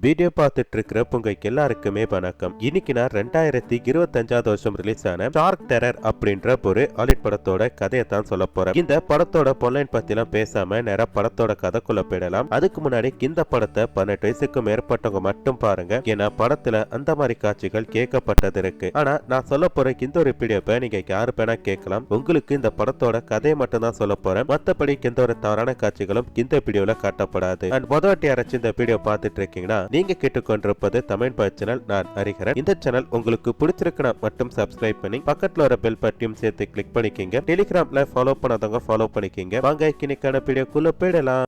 Video பார்த்துட்டு இருக்கிற உங்க எல்லாருக்குமே வணக்கம். இன்னைக்கு நான் 2025 வருஷம் ரிலீஸ் ஆன ஷார்க் டெரர் அப்படின்ற ஒரு ஹாலிவுட் படத்தோட கதையை தான் சொல்ல போறேன். இந்த படத்தோட பொன்லைன் பத்தி எல்லாம் பேசாம நேரா படத்தோட கதைக்குள்ள போயிடலாம். அதுக்கு முன்னாடி இந்த படத்தை 18 வயசுக்கு மேற்பட்டவங்க மட்டும் பாருங்க. ஏன்னா படத்துல அந்த மாதிரி காட்சிகள் கேட்கப்பட்டது இருக்கு. ஆனா நான் சொல்ல போற இந்த ஒரு வீடியோவை நீங்க யாரு வேணா கேட்கலாம். உங்களுக்கு இந்த படத்தோட கதையை மட்டும் தான் சொல்ல போறேன். மத்தபடி எந்த ஒரு தவறான காட்சிகளும் இந்த வீடியோல காட்டப்படாது. முதவாட்டி யாராச்சும் இந்த வீடியோ பார்த்துட்டு இருக்கீங்கன்னா நீங்க கேட்டுக்கொண்டிருப்பது தமிழ் சேனல். நான் ஹரிஹரன். இந்த சேனல் உங்களுக்கு பிடிச்சிருக்குன்னா மட்டும் சப்ஸ்கிரைப் பண்ணி பக்கத்துல ஒரு பெல் பட்டியும் சேர்த்து கிளிக் பண்ணிக்கிங்க. டெலிகிராம்ல ஃபாலோ பண்ணாதவங்க ஃபாலோ பண்ணிக்கிங்க. வாங்க இன்னைக்கான வீடியோக்குள்ள போயிடலாம்.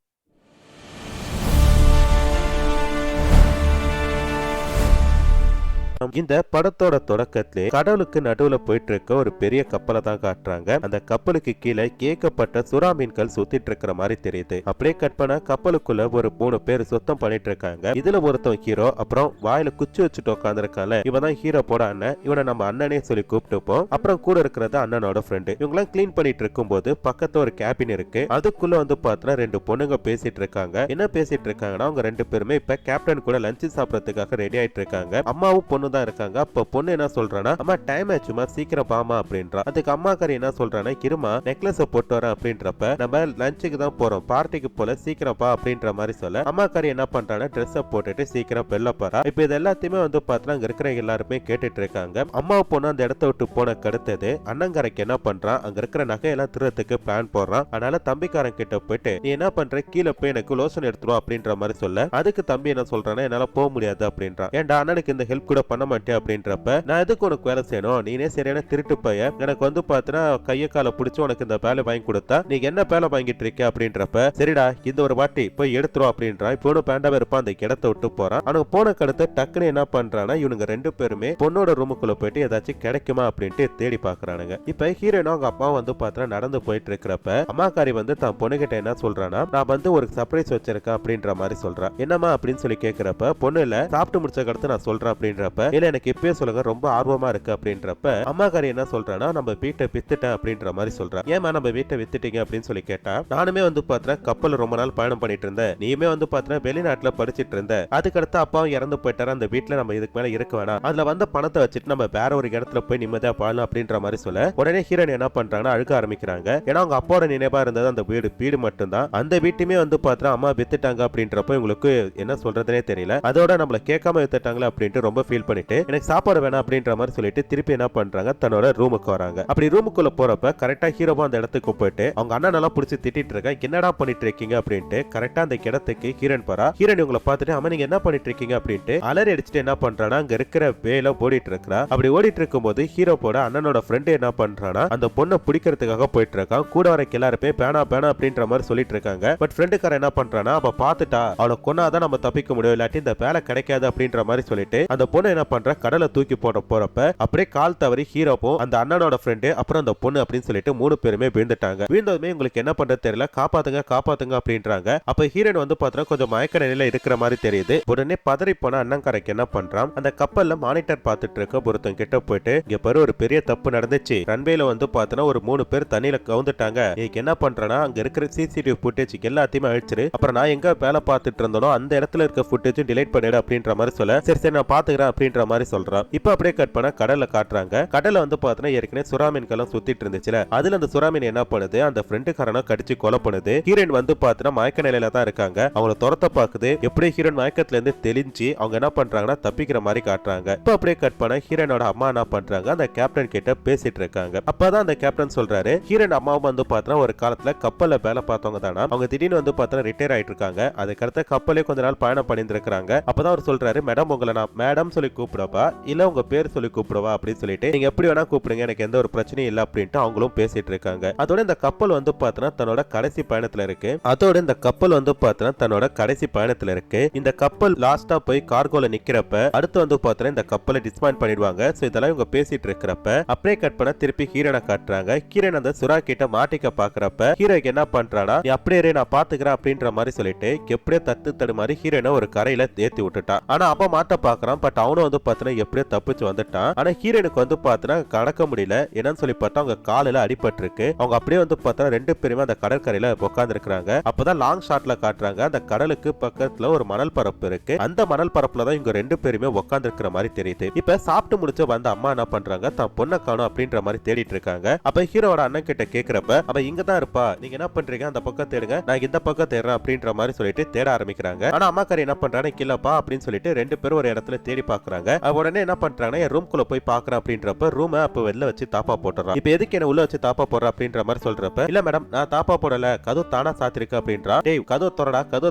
இந்த படத்தோட தொடக்கத்திலே கடவுளுக்கு நடுவுல போயிட்டு இருக்க ஒரு பெரிய கப்பலை தான் காட்டுறாங்க. அந்த கப்பலுக்கு கீழே கேட்கப்பட்ட சுறா மீன்கள் சுத்திட்டு இருக்கிற மாதிரி தெரியுது. அப்படியே கட் பண்ண கப்பலுக்குள்ள ஒரு 3 பேர் சுத்தம் பண்ணிட்டு இருக்காங்க. இதுல ஒருத்தன் ஹீரோ, அப்புறம் வாயில குச்சி வச்சுட்டு உட்காந்துருக்காங்க. இவன் தான் ஹீரோ போட அண்ணன். இவனை நம்ம அண்ணனே சொல்லி கூப்பிட்டுப்போம். அப்புறம் கூட இருக்கிறது அண்ணனோட ஃப்ரெண்டு. இவங்கெல்லாம் கிளீன் பண்ணிட்டு இருக்கும் போது பக்கத்துல ஒரு கேபின் இருக்கு. அதுக்குள்ள பார்த்தா 2 பொண்ணுங்க பேசிட்டு இருக்காங்க. என்ன பேசிட்டு இருக்காங்கன்னா அவங்க 2 பேருமே இப்ப கேப்டன் கூட லஞ்ச் சாப்பிடறதுக்காக ரெடி ஆயிட்டு இருக்காங்க. அம்மாவும் பொண்ணு தான் இருக்காங்க. அப்ப பொண்ணு என்ன சொல்றானா, அம்மா டைம் ஆச்சுமா சீக்கிரம் பாமா அப்படின்றா. அதுக்கு அம்மாக்காரி என்ன சொல்றானா, இருமா நெக்லஸ் போட்டு வரேன் அப்படின்றப்ப நம்ம லஞ்சுக்கு தான் போறோம், பார்ட்டிக்கு போல சீக்கிரம் பா அப்படின்ற மாதிரி சொல்ல அம்மாக்காரி என்ன பண்றானா ட்ரெஸ் போட்டுட்டு சீக்கிரம் வெளில போறா. இப்ப இது எல்லாத்தையுமே பார்த்தா அங்க இருக்கிற எல்லாருமே கேட்டுட்டு இருக்காங்க. அம்மா பொண்ணு அந்த இடத்த விட்டு போன கடுத்தது அண்ணங்காரைக்கு என்ன பண்றான், அங்க இருக்கிற நகையெல்லாம் திருறதுக்கு பிளான் போடுறான். அதனால தம்பிக்காரன் கிட்ட போயிட்டு நீ என்ன பண்ற, கீழே போய் எனக்கு லோஷன் எடுத்துருவா அப்படின்ற மாதிரி சொல்ல அதுக்கு தம்பி என்ன சொல்றானா, என்னால போக முடியாது அப்படின்றான். ஏன்டா அண்ணனுக்கு இந்த ஹெல்ப் கூட பண்ண மாட்டேன் அப்படின்றப்ப நான் எதுக்கு உனக்கு வேலை செய்யணும், நீனே சரியான திருட்டு பைய, எனக்கு பார்த்தா கைய காலை பிடிச்சு உனக்கு இந்த வேலை வாங்கி கொடுத்தா நீங்க என்ன வேலை வாங்கிட்டு இருக்க அப்படின்றப்ப சரிடா இந்த ஒரு வாட்டி போய் எடுத்துரும் அப்படின்றான். இப்போ பேண்டாவே இருப்பான், அந்த இடத்த விட்டு போறான். அவனுக்கு போன கடத்த டக்குன்னு என்ன பண்றானா, இவனுங்க 2 பேருமே பொண்ணோட ரூமுக்குள்ள போயிட்டு ஏதாச்சும் கிடைக்குமா அப்படின்ட்டு தேடி பாக்குறானுங்க. இப்ப ஹீரோனும் அவங்க அப்பா பார்த்தா நடந்து போயிட்டு இருக்கிறப்ப அம்மாக்காரி தான் பொண்ணுகிட்ட என்ன சொல்றானா, நான் ஒரு சர்ப்ரைஸ் வச்சிருக்கேன் அப்படின்ற மாதிரி சொல்றான். என்னமா அப்படின்னு சொல்லி கேக்குறப்ப பொண்ணு இல்ல சாப்பிட்டு முடிச்ச கடத்து நான் சொல்றேன் அப்படின்றப்ப இல்ல எனக்கு இப்பயே சொல்லுங்க ரொம்ப ஆர்வமா இருக்கு அப்படின்றப்ப அம்மாக்காரி என்ன சொல்றானா, நம்ம வீட்டை வித்துட்டேன் அப்படின்ற மாதிரி சொல்றா. ஏமா நம்ம வீட்டை வித்துட்டீங்க அப்படின்னு சொல்லி கேட்டா, நானுமே பார்த்தா கப்பல் ரொம்ப நாள் பயணம் பண்ணிட்டு இருந்தேன், நீயுமே பார்த்தா வெளிநாட்டுல படிச்சிட்டு இருந்த, அதுக்கடுத்து அப்பாவும் இறந்து போயிட்டாரு, அந்த வீட்டுல நம்ம இதுக்கு மேல இருக்க வேணாம், அதுல பணத்தை வச்சுட்டு நம்ம வேற ஒரு இடத்துல போய் நிம்மதியா பாழலாம் அப்படின்ற மாதிரி சொல்ல உடனே ஹீரோயின் என்ன பண்றாங்கன்னா அழுக ஆரம்பிக்கிறாங்க. ஏன்னா அவங்க அப்பாவோட நினைவா இருந்தது அந்த வீடு மட்டும்தான். அந்த வீட்டுமே பார்த்தா அம்மா வித்துட்டாங்க அப்படின்றப்ப இவங்களுக்கு என்ன சொல்றதுனே தெரியல. அதோட நம்மள கேட்காம வித்துட்டாங்களே அப்படின்ட்டு ரொம்ப ஃபீல் பண்ணிட்டு எனக்கு சாப்பாடு வேணாம் அப்படின்ற மாதிரி சொல்லிட்டு திருப்பி என்ன பண்றாங்க, தன்னோட ரூமுக்கு வராங்க. அப்படி ரூமுக்குள்ள போறப்ப கரெக்டா ஹீரோவா அந்த இடத்துக்கு போயிட்டு அவங்க அண்ணன் எல்லாம் பிடிச்சி திட்டிட்டு இருக்க, என்னடா பண்ணிட்டு இருக்கீங்க அப்படின்ட்டு கரெக்டா அந்த இடத்துக்கு ஹீரோன் போறா. ஹீரோன் உங்களை பார்த்துட்டு அம்மா நீங்க என்ன பண்ணிட்டு இருக்கீங்க அப்படின்ட்டு அலறி அடிச்சுட்டு என்ன பண்றானா அங்க இருக்கிற வேலை ஓடிட்டு இருக்கா. அப்படி ஓடிட்டு இருக்கும் போது ஹீரோ போட அண்ணனோட ஃப்ரெண்ட் என்ன பண்றானா அந்த பொண்ணை பிடிக்கிறதுக்காக போயிட்டு இருக்கான். கூட வர எல்லாருமே பேனா பேனா அப்படின்ற மாதிரி சொல்லிட்டு இருக்காங்க. பட் ஃப்ரெண்டுக்கார என்ன பண்றானா, அவ பார்த்துட்டா அவளை கொன்னாதான் நம்ம தப்பிக்க முடியும், இல்லாட்டி இந்த வேலை கிடைக்காது அப்படின்ற மாதிரி சொல்லிட்டு அந்த பொண்ணு என்ன பண்ற கடலை தூக்கி போறப்ப அப்படியே கால் தவறி ஹீரோவும் அந்த அண்ணனோட ஃப்ரெண்டு அப்புறம் அந்த பொண்ணு அப்படின்னு சொல்லிட்டு 3 பேருமே விழுந்துட்டாங்க. விழுந்ததுமே உங்களுக்கு என்ன பண்றது தெரியல, காப்பாத்துங்க காப்பாத்துங்க அப்படின்றாங்க. அப்ப ஹீரோயின் பார்த்தா கொஞ்சம் மயக்க நிலையில இருக்கிற மாதிரி தெரியுது. உடனே பதறி போன அண்ணன்காரைக்கு என்ன பண்றான், அந்த கப்பல்ல மானிட்டர் பார்த்துட்டு இருக்க ஒருத்தன் கிட்ட போயிட்டு இங்க பாரு ஒரு பெரிய தப்பு நடந்துச்சு, ரன்வேல பார்த்தா ஒரு 3 பேர் தண்ணியில கவுந்துட்டாங்க, நீக்கு என்ன பண்றனா அங்க இருக்கிற சிசிடிவி ஃபுட்டேஜ் எல்லாத்தையுமே அழிச்சிரு, அப்புறம் நான் எங்க வேலை பார்த்துட்டு இருந்தனோ அந்த இடத்துல இருக்க ஃபுட்டேஜ் டிலீட் பண்ணிடு அப்படின்ற மாதிரி சொல்ல சரி சரி நான் பாத்துக்கிறேன் அப்படின்ற மாதிரி சொல்றான். இப்ப அப்படியே கட் பண்ண கடல்ல காட்டுறாங்க. கடல்ல பார்த்தா ஏற்கனவே சுறாமீன்கெல்லாம் சுத்திட்டு இருந்துச்சுல, அதுல அந்த சுறாமீன் என்ன பண்ணுது, அந்த ஃப்ரெண்டுக்காரனை கடிச்சு கொலை பண்ணுது. ஹீரோயின் பார்த்தா மயக்க நிலையில தான் இருக்காங்க. அவங்கள துரத்த பாக்குது. எப்படி ஹீரோயின் மயக்கத்துல இருந்து தெளிஞ்சு அவங்க என்ன பண்றாங்கன்னா தப்பிக்கிற மாதிரி காட்டுறாங்க. இப்ப அப்படியே கட் பண்ண ஹீரோனோட அம்மா என்ன பண்றாங்க, அந்த கேப்டன் கிட்ட பேசிட்டு இருக்காங்க. அப்பதான் அந்த கேப்டன் சொல்றாரு, ஹீரோயின் அம்மாவும் பார்த்தா ஒரு காலத்துல கப்பல்ல வேலை பார்த்தவங்க தானா, அவங்க திடீர்னு பார்த்தா ரிட்டையர் ஆயிட்டு இருக்காங்க. அதுக்கடுத்த கப்பலே கொஞ்ச நாள் பயணம் பண்ணிருக்காங்க. அப்பதான் அவர் சொல்றாரு, மேடம் உங்களை நான் மேடம் சொல்லி கூப்பிடவா இல்ல உங்க பேர் சொல்லி கூப்பிடவா அப்படின்னு சொல்லிட்டு நீங்க எப்படி வேணா கூப்பிடுங்க, எனக்கு எந்த ஒரு பிரச்சனையும் இல்ல அப்படின்ட்டு அவங்களும் பேசிட்டு இருக்காங்க. அதோட இந்த கப்பல் பார்த்தா தன்னோட கடைசி பயணத்துல இருக்கு. அதோட இந்த கப்பல் பார்த்தா தன்னோட கடைசி பயணத்துல இருக்கு. இந்த கப்பல் லாஸ்டா போய் கார்கோல நிக்கிறப்ப அடுத்து பார்த்தா இந்த கப்பலை டிஸ்மாண்ட் பண்ணிடுவாங்க. சோ இதெல்லாம் இவங்க பேசிட்டு இருக்கிறப்ப அப்படியே கட் பண்ண திருப்பி ஹீரோனை காட்டுறாங்க. ஹீரோன் அந்த சுறா கிட்ட மாட்டிக்க பாக்குறப்ப ஹீரோக்கு என்ன பண்றானா, நீ அப்படியே நான் பாத்துக்கிறேன் அப்படின்ற மாதிரி சொல்லிட்டு எப்படியே தட்டு தடு மாதிரி ஹீரோனை ஒரு கரையில ஏத்தி விட்டுட்டான். ஆனா அப்ப மாட்ட பாக்குறான். பட் அவனும் வந்து பாத்தீங்கன்னா எப்படியோ தப்பிச்சு வந்துட்டான். ஆனா ஹீரோனுக்கு வந்து பாத்தீங்கன்னா கடக்க முடியல. என்னன்னு சொல்லி பார்த்தா அவங்க காலில அடிபட்டு இருக்கு. அவங்க அப்படியே வந்து பாத்தீங்கன்னா ரெண்டு பேருமே அந்த கடற்கரையில உட்கார்ந்து இருக்காங்க. அப்பதான் லாங் ஷாட்ல காட்டுறாங்க அந்த கடலுக்கு பக்கத்துல ஒரு மணல் பரப்பு இருக்கு. அந்த மணல் பரப்புல தான் இவங்க ரெண்டு பேருமே உட்கார்ந்து இருக்கிற மாதிரி தெரியுது. இப்ப சாப்பிட்டு முடிச்ச வந்த அம்மா என்ன பண்றாங்க, தான் பொண்ணை காணும் அப்படின்ற மாதிரி தேடிட்டு இருக்காங்க. அப்ப ஹீரோட அண்ணன் கிட்ட கேக்குறப்ப அவ இங்க தான் இருப்பா, நீங்க என்ன பண்றீங்க, அந்த பக்கம் தேடுங்க, நான் இந்த பக்கம் தேடுறேன் அப்படின்ற மாதிரி சொல்லிட்டு தேட ஆரம்பிக்கிறாங்க. ஆனா அம்மாக்காரி என்ன பண்றாங்க, கில்லப்பா அப்படின்னு சொல்லிட்டு ரெண்டு பேரும் ஒரு இடத்துல தேடி பாக்குறாங்க. உடனே என்ன பண்றாங்கன்னா என் ரூம்குள்ள போய் பாக்குறேன் அப்படின்றப்ப ரூமை அப்ப வெளில வச்சு தாப்பா போட்டுறான். இப்ப எதுக்கு என்ன உள்ள வச்சு தாப்பா போடுற அப்படின்ற மாதிரி சொல்றப்ப, இல்ல மேடம் நான் தாப்பா போடல, கதவு தானா சாத்திருக்கு அப்படின்றா. டேய் கதவு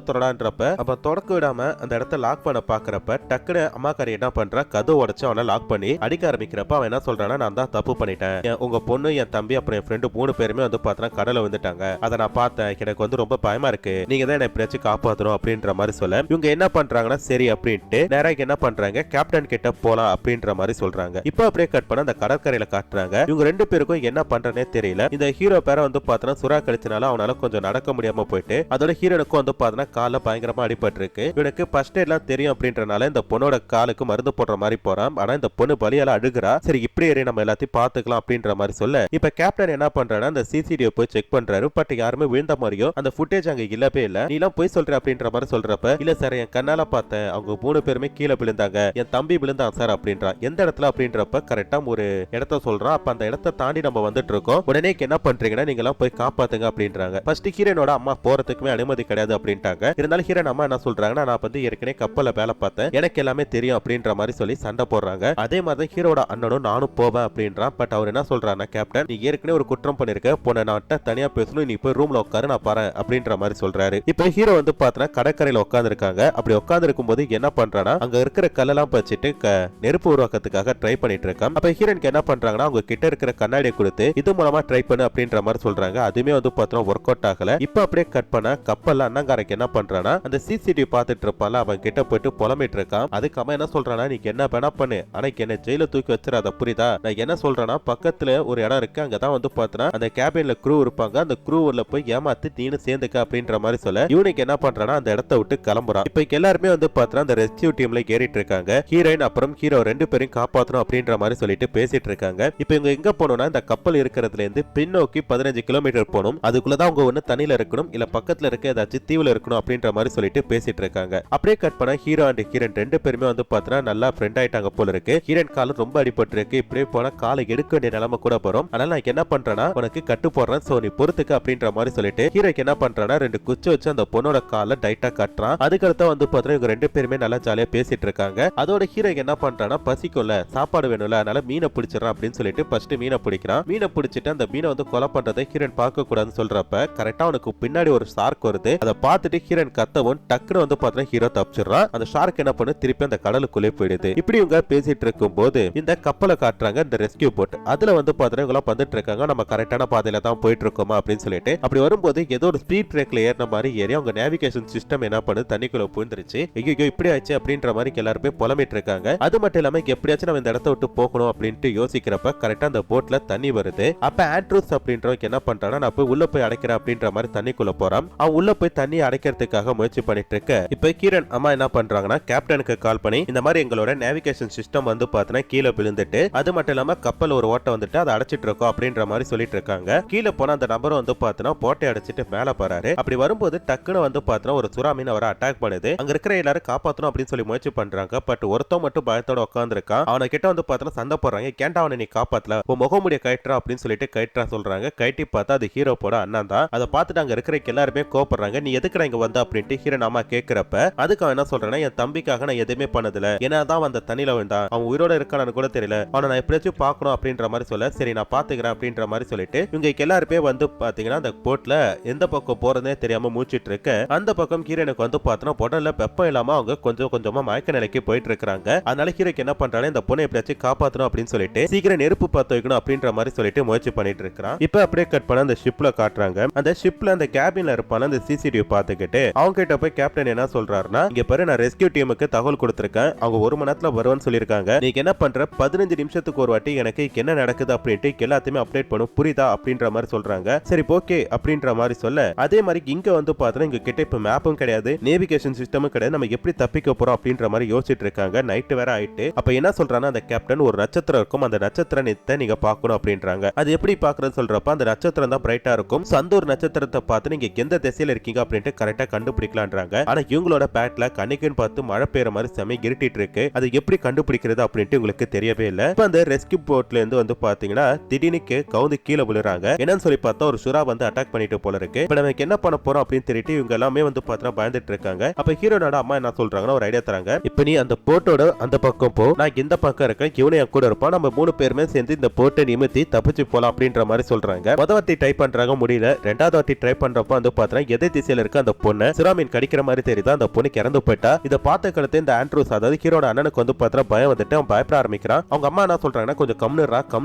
திறடான்றப்ப அப்ப தொடக்க விடாம அந்த இடத்த லாக் பண்ண பாக்குறப்ப டக்குனு அம்மாக்காரி என்ன பண்றா, கதவு உடைச்சு அவனை லாக் பண்ணி அடிக்க ஆரம்பிக்கிறப்ப அவன் என்ன சொல்றானா, நான் தான் தப்பு பண்ணிட்டேன், உங்க பொண்ணு என் தம்பி அப்புறம் என் ஃப்ரெண்டு 3 பேருமே வந்து பாத்தீங்கன்னா கடல வந்துட்டாங்க, அதை நான் பார்த்தேன், எனக்கு வந்து ரொம்ப பயமா இருக்கு, நீங்க தான் என்ன எப்படியாச்சும் காப்பாத்தணும் அப்படின்ற மாதிரி சொல்ல இவங்க என்ன பண்றாங்கன்னா சரி அப்படின்ட்டு நேரா என்ன பண்றாங்க, கேப்டன் கிட்ட போலாம் அப்படின்ற மாதிரி சொல்றாங்க. இப்போ அப்படியே கட் பண்ண அந்த கடற்கரையில காட்டுறாங்க. இவங்க ரெண்டு பேருக்கும் என்ன பண்றனே தெரியல. இந்த ஹீரோ பேரை வந்து பாத்தீங்கன்னா சுறா கழிச்சனால அவனால கொஞ்சம் நடக்க முடியாம போயிட்டு அதோட ஹீரோனுக்கும் வந்து பாத்தீங்கன்னா கால பயங்கரமா அடிபட்டு இருக்கு. இவனுக்கு ஃபர்ஸ்ட் எய்ட்லாம் தெரியும் அப்படின்றனால இந்த பொண்ணோட காலுக்கு மருந்து போடுற மாதிரி போறான். ஆனா இந்த பொண்ணு பலியால அழுகுறா. சரி இப்படி ஏறி நம்ம எல்லாத்தையும் பாத்துக்கலாம் அப்படின்ற மாதிரி சொல்ல இப்ப கேப்டன் என்ன பண்றானா அந்த சிசிடிவி போய் செக் பண்றாரு. பட் யாருமே விழுந்த மாதிரியோ அந்த ஃபுட்டேஜ் அங்க இல்லவே இல்ல. நீ எல்லாம் போய் சொல்ற அப்படின்ற மாதிரி சொல்றப்ப இல்ல சார் என் கண்ணால பார்த்தேன், அவங்க 3 பேருமே கீழே விழுந்தாங்க, என் தம்பி விழுந்தான் சார் அப்படின்றான். எந்த இடத்துல அப்படின்றப்ப கரெக்டா ஒரு இடத்த சொல்றான். அப்ப அந்த இடத்தை தாண்டி நம்ம வந்துட்டு இருக்கோம். உடனே என்ன பண்றீங்கன்னா நீங்க எல்லாம் போய் காப்பாத்துங்க அப்படின்றாங்க. ஃபர்ஸ்ட் ஹீரோனோட அம்மா போறதுக்குமே அனுமதி கிடையாது அப்படின்ட்டாங்க. இருந்தாலும் ஹீரோன் அம்மா என்ன சொல்றாங்கன்னா, நான் வந்து ஏற்கனவே கப்பல்ல வேலை பார்த்தேன், எனக்கு எல்லாமே தெரியும் அப்படின்ற மாதிரி சொல்லி சண்டை போடுறாங்க. அதே மாதிரி தான் ஹீரோட அண்ணனும் நானும் போவேன் அப்படின்றான். பட் அவர் என்ன சொல்றாருன்னா, கேப்டன் நீ ஏற்கனவே ஒரு குற்றம் பண்ணிருக்க, போன நாட்ட தனியா பேசணும், நீ போய் ரூம்ல உட்காரு, நான் பாறேன் அப்படின்ற மாதிரி சொல்றாரு. இப்போ ஹீரோ வந்து பார்த்தா கடற்கரையில உட்கார்ந்து இருக்காங்க. அப்படி உட்கார்ந்து இருக்கும்போது என்ன பண்றானா, அங்க இருக்கிற கல்லெல்லாம் வச்சுட்டு நெருப்பு உருவாக்கத்துக்காக ட்ரை பண்ணிட்டு இருக்கான். அப்ப ஹீரோனுக்கு என்ன பண்றாங்கன்னா, அவங்க கிட்ட இருக்கிற கண்ணாடியை கொடுத்து இது மூலமா ட்ரை பண்ணு அப்படின்ற மாதிரி சொல்றாங்க. அதுமே வந்து பார்த்தா ஒர்க் அவுட் ஆகல. இப்போ அப்படியே கட் பண்ண கப்பல்ல அண்ணங்காரக்கு என்ன பண்றானா, அந்த சிசிடிவி பார்த்துட்டு இருப்பால அவன் கிட்ட போயிட்டு புலம்பிட்டு இருக்கான். அதுக்கு அவன் என்ன சொல்றானா, நீ என்ன வேணா பண்ணு, ஆனா என்ன ஜெயில தூக்கி வச்சிடாத, புரியுதா? நான் என்ன சொல்றேன்னா, பக்கத்துல ஒரு இடம் இருக்கு, அங்கதான் வந்து பார்த்தா அந்த கேபின்ல க்ரூ இருப்பாங்க, அந்த க்ரூல போய் ஏமாத்தி நீனு சேர்ந்துக்க அப்படின்ற மாதிரி சொல்ல இவனுக்கு என்ன பண்றானா அந்த இடத்த விட்டு கிளம்புறான். இப்ப எல்லாருமே வந்து பார்த்தா அந்த ரெஸ்கியூ டீம்ல ஏறிட்டு இருக்காங்க. ஹீரோயின் அப்புறம் ஹீரோ ரெண்டு பேரும் காப்பாற்றணும் அப்படின்ற மாதிரி சொல்லிட்டு பேசிட்டு இருக்காங்க. இப்ப இவங்க எங்க போனோம்னா இந்த கப்பல் இருக்கிறதுல இருந்து பின்னோக்கி 15 கிலோமீட்டர் போகணும். அதுக்குள்ளதான் அவங்க ஒண்ணு தண்ணியில இருக்கணும், இல்ல பக்கத்துல இருக்க ஏதாச்சும் தீவுல இருக்கணும் அப்படின்ற மாதிரி சொல்லிட்டு பேசிட்டு இருக்காங்க. அப்படியே கட் பண்ண ஹீரோ அண்ட் ஹீரோயின் ரெண்டு பேருமே வந்து பார்த்தா நல்லா ஃப்ரெண்ட் ஆயிட்டாங்க போல இருக்கு. ஹீரோயின் காலம் ரொம்ப அடிபட்டு இருக்கு. இப்படியே போனா காலை எடுக்க வேண்டிய நிலைமை கூட வரும். அதனால நான் என்ன பண்றேன்னா உனக்கு கட்டு போடுறேன், சோ நீ பொறுத்துக்க அப்படின்ற மாதிரி சொல்லிட்டு ஹீரோக்கு என்ன பண்றானா 2 குச்சி வச்சு அந்த பொண்ணோட கால டைட்டா கட்டுறான். அதுக்கடுத்து வந்து பார்த்தா இவங்க ரெண்டு பேருமே நல்லா ஜாலியா பேசிட்டு இருக்காங்க. அதோட ஹீரோக்கு என்ன பண்றானா பசிக்கும்ல, சாப்பாடு வேணும்ல, அதனால மீனை பிடிச்சிடறான் அப்படின்னு சொல்லிட்டு ஃபர்ஸ்ட் மீனை பிடிக்கிறான். மீனை பிடிச்சிட்டு அந்த மீனை வந்து கொலை பண்றதை ஹீரோன் பார்க்க கூடாதுன்னு சொல்றப்ப கரெக்டா அவனுக்கு பின்னாடி ஒரு ஷார்க் வருது. அதை பார்த்துட்டு ஹீரோன் கத்தவும் டக்குனு வந்து பார்த்தா ஹீரோ தப்பிச்சிடறான். அந்த ஷார்க் என்ன பண்ணு திருப்பி அந்த கடலுக்குள்ளே போயிடுது. இப்படி இவங்க பேசிட்டு இருக்கும் போது இந்த கப்பலை காட்டுறாங்க, இந்த ரெஸ்கியூ போட். அதுல வந்து பார்த்தா இவங்க வந்துட்டு இருக்காங்க. நம்ம கரெக்டான பாதையில தான் போயிட்டு இருக்கோமா அப்படின்னு சொல்லிட்டு அப்படி வரும்போது ஏதோ ஒரு ஸ்பீட் பிரேக்ல ஏறின மாதிரி ஏறி அவங்க நேவிகேஷன் சிஸ்டம் என்ன பண்ணு தண்ணிக்குள்ள பூந்துருச்சு. ஐயோ இப்படி ஆச்சு அப்படின்ற மாதிரி எல்லாருமே புலம்பிட்டு இருக்காங்க. அது மட்டும் இல்லாம எப்படியாச்சும் நம்ம இந்த இடத்த விட்டு போகணும் அப்படின்ட்டு யோசிக்கிறப்ப கரெக்டா அந்த போட்ல தண்ணி வருது. அப்ப ஆண்ட்ரூஸ் அப்படின்றவங்க என்ன பண்றானா, நான் போய் உள்ள போய் அடைக்கிறேன் அப்படின்ற மாதிரி தண்ணிக்குள்ள போறான். அவன் உள்ள போய் தண்ணி அடைக்கிறதுக்காக முயற்சி பண்ணிட்டு இருக்க இப்ப கிரண் அம்மா என்ன பண்றாங்கன்னா கேப்டனுக்கு கால் பண்ணி இந்த மாதிரி எங்களோட நேவிகேஷன் சிஸ்டம் வந்து பாத்தீங்கன்னா கீழே விழுந்துட்டு, அது மட்டும் இல்லாம கப்பல் ஒரு ஓட்டை வந்துட்டு அதை அடைச்சிட்டு இருக்கோம் அப்படின்ற மாதிரி சொல்லிட்டு இருக்காங்க. கீழே போன அந்த நபரும் வந்து பாத்தீங்கன்னா போட்டை அடைச்சிட்டு மேல போறாரு. அப்படி வரும்போது டக்குனு வந்து பாத்தீங்கன்னா ஒரு சுறா மீன் அவரை அட்டாக் பண்ணுது. அங்க இருக்கிற எல்லாரும் காப்பாத்தணும் அப்படின்னு சொல்லி முயற்சி பண்றாங்க. பட் ஒருத்தன் மட்டும் பயத்தோட உட்காந்துருக்கான். அவனை கிட்ட வந்து பாத்தீங்கன்னா சண்டை போடுறாங்க. கேண்டா அவனை நீ காப்பாத்தல, உன் முகமுடிய கயிற்றா அப்படின்னு சொல்லிட்டு கயிற்றா சொல்றாங்க. கயிட்டி பார்த்தா அது ஹீரோ போட அண்ணன் தான். அதை பார்த்துட்டு அங்க இருக்கிற எல்லாருமே கோபப்படுறாங்க. நீ எதுக்கு இங்க வந்த அப்படின்ட்டு ஹீரோ நாம கேட்கிறப்ப அதுக்கு அவன் என்ன சொல்றான்னா, என் தம்பிக்காக நான் எதுவுமே பண்ணதில்ல, ஏன்னா தான் அந்த தண்ணியில விழுந்தான், அவன் உயிரோட இருக்கானு கூட தெரியல, அவனை நான் எப்படியாச்சும் பார்க்கணும் அப்படின்ற மாதிரி சொல்ல சரி நான் பாத்துக்கிறேன் அப்படின்ற மாதிரி சொல்லிட்டு இவங்க எல்லாருமே வந்து பாத்தீங்கன்னா அந்த போட்ல எந்த பக்கம் போறதே தெரியாம மூச்சிட்டு இருக்க அந்த பக்கம் ஹீரோனுக்கு வந்து பார்த்தோன்னா உடல்ல வெப்பம் இல்லாம அவங்க கொஞ்சம் கொஞ்சமா மயக்க நிலைக்கு போயிட்டு இருக்காங்க. அதனால ஹீரோக்கு என்ன பண்றாங்க, இந்த பொண்ணை எப்படியாச்சும் காப்பாற்றணும் அப்படின்னு சொல்லிட்டு சீக்கிரம் நெருப்பு பத்த வைக்கணும் அப்படின்ற மாதிரி சொல்லிட்டு முயற்சி பண்ணிட்டு இருக்கான். இப்ப அப்படியே கட் பண்ண அந்த ஷிப்ல காட்டுறாங்க. அந்த ஷிப்ல அந்த கேபின்ல இருப்பான அந்த சிசிடிவி பார்த்துக்கிட்டு அவங்க கிட்ட போய் கேப்டன் என்ன சொல்றாருன்னா, இங்க பாரு நான் ரெஸ்கியூ டீமுக்கு தகவல் கொடுத்திருக்கேன், அவங்க 1 மணி நேரத்துல வருவான்னு சொல்லிருக்காங்க, நீங்க என்ன பண்ற 15 நிமிஷத்துக்கு ஒரு வாட்டி எனக்கு என்ன நடக்குது அப்படின்ட்டு எல்லாத்தையுமே அப்டேட் பண்ணும், புரியுதா அப்படின்ற மாதிரி சொல்றாங்க. சரி ஓகே அப்படின்ற மாதிரி சொல்ல அதே மாதிரி இங்க வந்து பார்த்தா இங்க கிட்ட இப்ப மேப்பும் கிடையாது, நேவிகேஷன் சிஸ்டமும் கிடையாது, நம்ம எப்படி தப்பிக்க போறோம் அப்படின்ற மாதிரி யோசிச்சுட்டு இருக்காங்க நைட்டு வேற ஆயிட்டு. அப்ப என்ன சொல்றான்னா அந்த கேப்டன் ஒரு நட்சத்திரம் இருக்கும், அந்த நட்சத்திரத்தை நீங்க பார்க்கணும் அப்படின்றாங்க. அது எப்படி பாக்குறது சொல்றப்ப அந்த நட்சத்திரம் தான் பிரைட்டா இருக்கும். அந்த ஒரு நட்சத்திரத்தை பார்த்து நீங்க எந்த திசையில இருக்கீங்க அப்படின்ட்டு கரெக்டா கண்டுபிடிக்கலான்றாங்க. ஆனா இவங்களோட பேட்ல கண்ணுக்குன்னு பார்த்து மழை பெய்யற மாதிரி செம இருட்டிட்டு இருக்கு. அது எப்படி கண்டுபிடிக்கிறது அப்படின்ட்டு உங்களுக்கு தெரியவே இல்ல. இப்ப அந்த ரெஸ்கியூ போட்ல இருந்து வந்து பாத்தீங்கன்னா திடீர்னு கவுந்து கீழே விழுறாங்க. என்னன்னு சொல்லி பார்த்தா ஒரு சுறா வந்து அட்டாக் பண்ணிட்டு போல இருக்கு. இப்ப நமக்கு என்ன பண்ண போறோம் அப்படின்னு தெரிவிட்டு இவங்க எல்லாமே வந்து பார்த்தா பயந்துட்டு இருக்காங்க. அப்ப ஹீரோனோட அம்மா என்ன சொல்றாங்கன்னா ஒரு ஐடியா தராங்க. இப்ப நீ அந்த போட்டோட அந்த பக்கம் போ, நான் இந்த பக்கம் இருக்கேன், இவனை என் கூட இருப்பான், நம்ம 3 பேருமே சேர்ந்து இந்த போட்டை நிமித்தி தப்பிச்சு போலாம் அப்படின்ற மாதிரி சொல்றாங்க. முத வாட்டி ட்ரை பண்றாங்க, முடியல. ரெண்டாவது வாட்டி ட்ரை பண்றப்ப வந்து பார்த்தா எதை திசையில இருக்க அந்த பொண்ணு சுறாமீன் கடிக்கிற மாதிரி தெரியுது. அந்த பொண்ணுக்கு இறந்து போயிட்டா. இதை பார்த்த கழுத்து இந்த ஆண்ட்ரூஸ் அதாவது ஹீரோட அண்ணனுக்கு வந்து பார்த்தா பயம் வந்துட்டு அவன் பயப்பட ஆரம்பிக்கிறான். அவங்க அம்மா என்ன சொல்றாங்கன்னா கொஞ்சம் கம்னுறா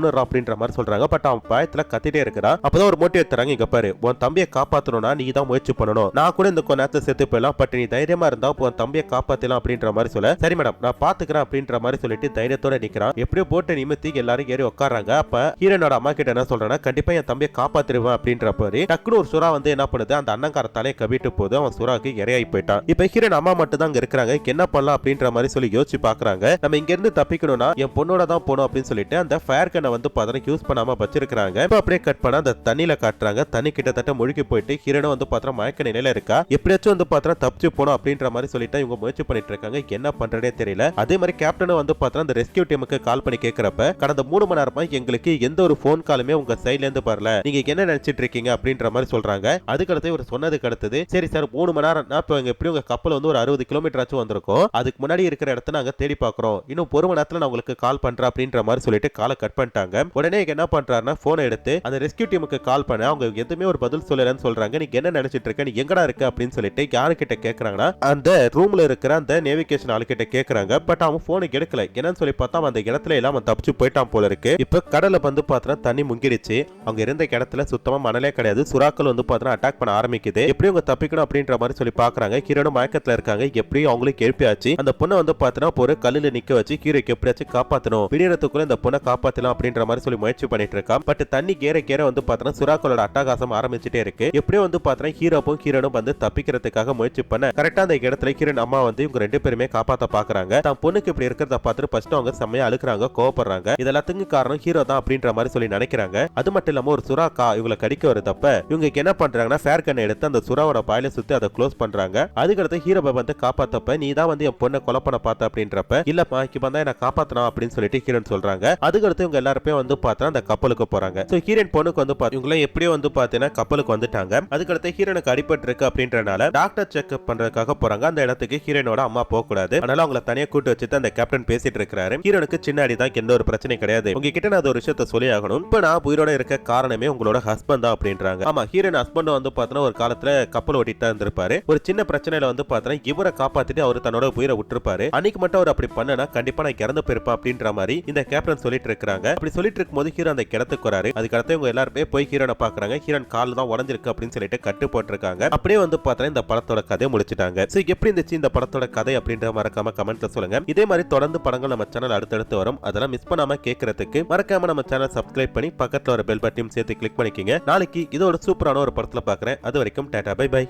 அப்படின்ற மாதிரி சொல்றாங்க. பட் அவன் பயத்துல கத்திட்டே இருக்கிறான். அப்பதான் ஒரு மோட்டிவேட் தராங்க. இங்க பாரு, உன் தம்பியை காப்பாத்தணும்னா நீ தான் முயற்சி பண்ணணும். நான் கூட இந்த கொஞ்ச நேரத்தை செத்து போயிடலாம், பட் நீ தைரியமா இருந்தா உன் தம்பியை காப்பாத்தலாம் அப்படின்ற மாதிரி சொல்ல, சரி மேடம் நான் பாத்துக்கிறேன் அப்படின்ற மாதிரி சொல்லிட்டு தைரியத்தோட நிக்கிறான். எப்படியோ போட்டை நிமித்தி எல்லாரும் ஏறி உட்காராங்க. அப்ப ஹீரோனோட அம்மா கிட்ட என்ன சொல்றான்னா கண்டிப்பா என் தம்பியை காப்பாத்திருவேன் அப்படின்ற மாதிரி டக்குனு ஒரு சுறா வந்து என்ன பண்ணுது, அந்த அண்ணங்கார தலையை கவிட்டு போது அவன் சுறாக்கு இரையாகி போயிட்டான். இப்ப ஹீரோன் அம்மா மட்டும் தான் அங்க இருக்கிறாங்க. என்ன பண்ணலாம் அப்படின்ற மாதிரி சொல்லி யோசிச்சு பாக்குறாங்க. நம்ம இங்க இருந்து தப்பிக்கணும்னா என் பொண்ணோட தான் போகணும் அப்படின்னு சொல்லிட்டு அந்த ஃபயர் கன்னை வந்து பார்த்தா யூஸ் பண்ணாம வச்சிருக்காங்க. இப்ப அப்படியே கட் பண்ண அந்த தண்ணியில காட்டுறாங்க. தண்ணி கிட்டத்தட்ட முழுகி போயிட்டு ஹீரோனும் வந்து பார்த்தா மயக்க நிலையில இருக்கா. எப்படியாச்சும் வந்து பார்த்தா தப்பிச்சு போகணும் அப்படின்ற மாதிரி சொல்லிட்டு இவங்க முயற்சி பண்ணிட்டு இருக்காங்க. என்ன பண்றதே தெரியல. அதே மாதிரி கேப்டனும் வந்து பார்த்தா அந்த ரெஸ்கியூ டீமுக்கு கால் பண்ணி கேட்கிறப்ப கடந்த 3 மணி நேரமா எங்களுக்கு எந்த ஒரு போன் காலுமே உங்க சைட்ல இருந்து வரல, நீங்க என்ன நினைச்சிட்டு இருக்கீங்க அப்படின்ற மாதிரி சொல்றாங்க. அதுக்கடுத்து இவர் சொன்னதுக்கு அடுத்தது சரி சார் 3 மணி நேரம் இப்போ எப்படி உங்க கப்பல் வந்து ஒரு 60 கிலோமீட்டர் ஆச்சும் வந்திருக்கும், அதுக்கு முன்னாடி இருக்கிற இடத்த நாங்க தேடி பாக்குறோம், இன்னும் 1 மணி நேரத்துல நான் உங்களுக்கு கால் பண்றேன் அப்படின்ற மாதிரி சொல்லிட்டு காலை கட் பண்ணிட்டாங்க. உடனே என்ன பண்றாருன்னா போனை எடுத்து அந்த ரெஸ்கியூ டீமுக்கு கால் பண்ண அவங்க எதுவுமே ஒரு பதில் சொல்லலன்னு சொல்றாங்க. நீ என்ன நினைச்சிட்டு இருக்க, நீ எங்கடா இருக்க அப்படின்னு சொல்லிட்டு யாருக்கிட்ட கேக்குறாங்கன்னா அந்த ரூம்ல இருக்கிற அந்த நேவிகேஷன் ஆளுக்கிட்ட கேக்குறாங்க. பட் அவன் போனுக்கு எடுக்கல. என்னன்னு சொல்லி பார்த்தா அந்த இடத்துல எல்லாம் அவன் தப்பிச்சு போயிட்டான் போல இருக்கு. இப்ப கடலை வந்து பார்த்தா தண்ணி முங்கிடுச்சு. அவங்க இருந்த இடத்துல சுத்தமா மணலே கிடையாது. சுறாக்கள் வந்து பார்த்தா அட்டாக் பண்ண ஆரம்பிக்குது. எப்படி அவங்க தப்பிக்கணும் அப்படின்ற மாதிரி சொல்லி பாக்குறாங்க. ஹீரோனும் மயக்கத்துல இருக்காங்க. எப்படியும் அவங்களுக்கு எழுப்பியாச்சு. அந்த பொண்ணை வந்து பார்த்தா ஒரு கல்லுல நிக்க வச்சு ஹீரோக்கு எப்படியாச்சும் காப்பாத்தணும், விடியறதுக்குள்ள இந்த பொண்ணை காப்பாத்தலாம் அப்படின்ற மாதிரி சொல்லி முயற்சி பண்ணிட்டு இருக்கான். பட் தண்ணி கேர வந்து பார்த்தா சுறாக்களோட அட்டகாசம் ஆரம்பிச்சுட்டே இருக்கு. எப்படியோ வந்து பார்த்தா ஹீரோனும் வந்து தப்பிக்கிறதுக்காக முயற்சி பண்ண கரெக்டா அந்த இடத்துல ஹீரோன் அம்மா வந்து இவங்க 2 பேருமே காப்பாத்த பாக்குறாங்க. தான் பொண்ணுக்கு இப்படி இருக்கிறத பார்த்துட்டு ஃபர்ஸ்ட் அவங்க செம்மையா அழுக்குறாங்க, கோவப்படுறாங்க. இதெல்லாத்துக்கும் காரணம் ஹீரோ தான் அப்படின்ற மாதிரி சொல்லி நினைக்கிறாங்க. அது மட்டும் இல்லாம ஒரு சுறாக்கா இவங்களை கடிக்க வருதப்ப இவங்க என்ன பண்றாங்கன்னா ஃபேர் கன் எடுத்து அந்த சுறாவோட பாயில சுத்தி அதை க்ளோஸ் பண்றாங்க. அதுக்கடுத்து ஹீரோவை வந்து காப்பாத்தப்ப நீ தான் வந்து என் பொண்ணை கொலை பண்ண பார்த்த அப்படின்றப்ப இல்லப்பா இப்ப தான் என்ன காப்பாத்தணும் அப்படின்னு சொல்லிட்டு ஹீரோன் சொல்றாங்க. அதுக்கடுத்து இவங்க எல்லாருமே வந்து பார்த்தா அந்த கப்பலுக்கு போறாங்க. சோ ஹீரோன் பொண்ணுக்கு வந்து இவங்க எப்படியோ வந்து பாத்தீங்கன்னா கப்பலுக்கு வந்துட்டாங்க. அதுக்கடுத்து ஹீரோனுக்கு அடிபட்டு இருக்கு அப்படின்றனால டாக்டர் செக்அப் பண்றதுக்காக போறாங்க. அந்த இடத்துக்கு ஹீரோனோட அம்மா போக கூடாது. அதனால அவங்கள தனியா கூட்டு வச்சுட்டு அந்த கேப்டன் பேசிட்டு இருக்காரு. ஹீரோனுக்கு சின்ன அடிதான், எந்த ஒரு பிரச்சனை கிடையாது, உங்ககிட்ட நான் ஒரு விஷயத்த சொல்லி ஆகணும். இப்ப நான் உயிரோட இருக்க காரணமே உங்களோட ஹஸ்பண்ட் தான் அப்படின்றாங்க. ஆமா, ஹீரோன் ஹஸ்பண்ட் வந்து பாத்தீங்கன்னா ஒரு காலத்துல கப்பல் ஓட்டிட்டு தான் இருந்திருப்பாரு. ஒரு சின்ன பிரச்சனையில வந்து பாத்தீங்கன்னா இவரை காப்பாத்திட்டு அவர் தன்னோட உயிரை விட்டுருப்பாரு. அன்னைக்கு மட்டும் அவர் அப்படி பண்ணனா கண்டிப்பா நான் இறந்து போயிருப்பேன் அப்படின்ற மாதிரி இந்த கேப்டன் சொல்லிட்டு இருக்காங்க. அப்படி சொல்லிட்டு இருக்கும்போது ஹீரோ அந்த இடத்துக்கு வராரு. அதுக்கடுத்து இவங்க எல்லாருமே போய் ஹீரோனை பாக்குறாங்க. ஹீரோன் கால் தான் உடஞ்சிருக்கு அப்படின்னு சொல்லிட்டு கட்டு போட்டிருக்காங்க. அப்படியே வந்து பார்த்தா இந்த படத்தோட கதையை முடிச்சிட்டாங்க. சோ எப்படி இருந்துச்சு இந்த படத்தோட கதை அப்படின்ற மறக்காம கமெண்ட்ல சொல்லுங்க. இதே மாதிரி தொடர்ந்து படங்கள் நம்ம சேனல் அடுத்தடுத்து வரும். அதெல்லாம் மிஸ் பண்ணாம கேட்கறதுக்கு மறக்காம நம்ம சேனல் சப்ஸ்கிரைப் பண்ணி பக்கத்துல ஒரு பெல் பட்டனையும் சேர்த்து கிளிக் பண்ணிக்கங்க. நாளைக்கு இதோட சூப்பரான ஒரு படத்துல பாக்குறேன். அது வரைக்கும் டாடா பை பை.